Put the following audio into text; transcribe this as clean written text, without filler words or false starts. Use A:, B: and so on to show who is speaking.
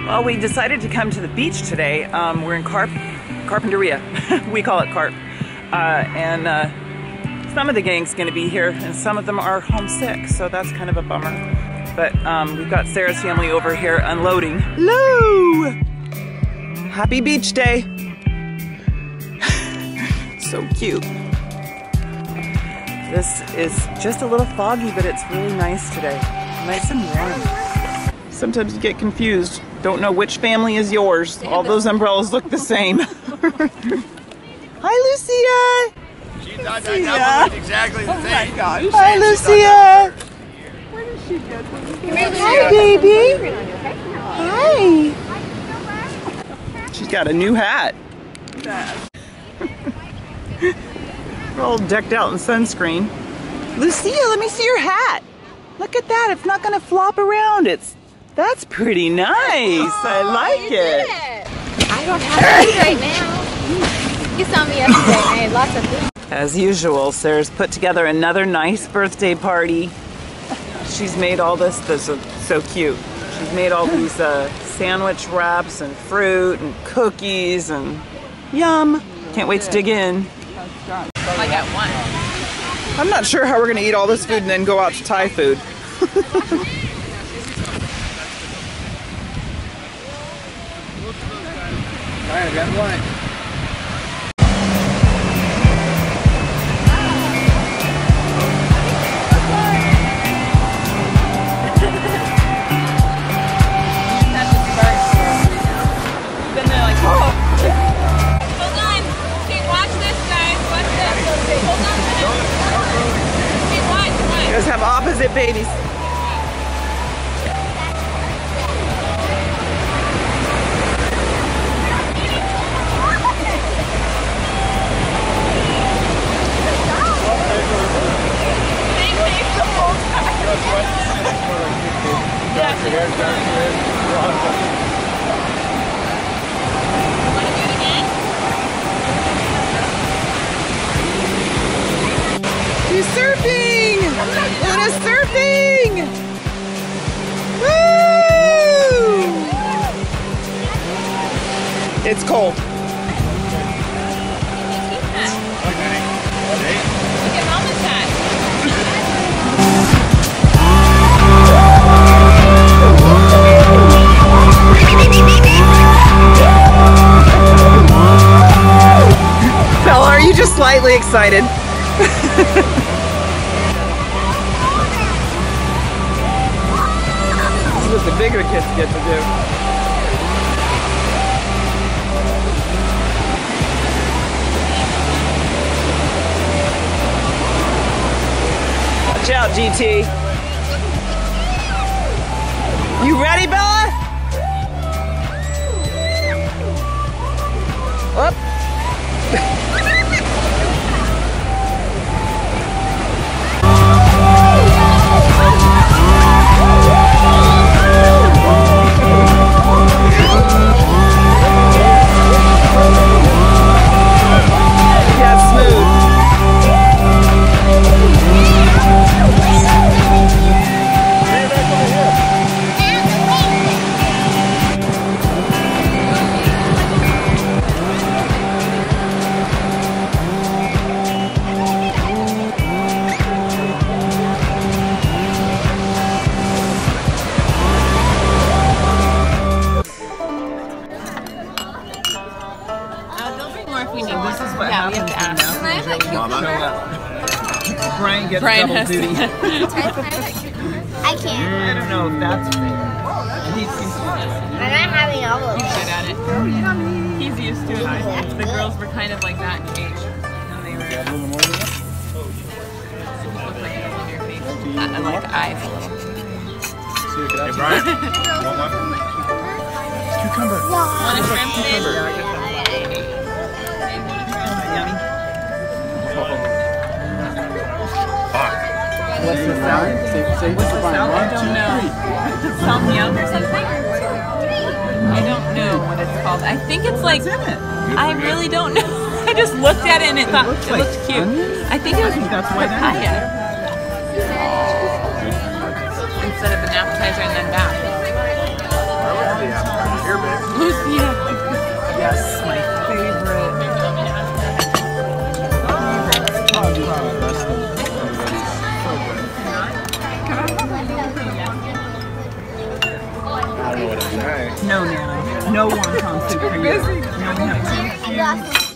A: Well, we decided to come to the beach today. We're in Carpinteria. We call it Carp. Some of the gang's gonna be here and some of them are homesick, so that's kind of a bummer. But we've got Sarah's family over here unloading. Hello! Happy beach day. So cute. This is just a little foggy, but it's really nice today. Nice and warm. Sometimes you get confused. Don't know which family is yours. All those umbrellas look the same. Hi, Lucia.
B: That one looked exactly the same.
A: Oh my gosh. Hi, Lucia. Where did she get them? Hi, baby. Hi. She's got a new hat. We're all decked out in sunscreen. Lucia, let me see your hat. Look at that. It's not going to flop around. That's pretty nice. I like it.
C: I don't have food right now. You saw me yesterday. I had lots of food.
A: As usual, Sarah's put together another nice birthday party. She's made all this. This is so cute. She's made all these sandwich wraps and fruit and cookies and yum. Can't wait to dig in.
C: I got one.
A: I'm not sure how we're going to eat all this food and then go out to Thai food.
B: I got one.
A: Have opposite babies. She's surfing! Luna's surfing! Woo! It's cold.
C: Look at Mama's hat.
A: Bella, are you just slightly excited? This is what the bigger kids get to do. Watch out, GT. You ready, Bella? Up. Bryan gets double duty.
C: I
A: I
C: can't.
A: don't know if that's fair. He seems to be
C: I'm not having all of them.
D: He's good at it. He's used to it. The girls were kind of like that age. And they were. Look like it's on your face. And like eyes a little.
B: Hey, Bryan. Want one?
A: cucumber.
D: Want a shrimp fish?
A: Yummy.
B: What's the sound? Say
D: What's the sound? I don't know. Samyang or something? I don't know what it's called. I think it's like, I really don't know. I just looked at it and it looked cute. I think it was papaya. Instead of an appetizer and then back.
A: No, Nana. No wonton soup for you. No, no.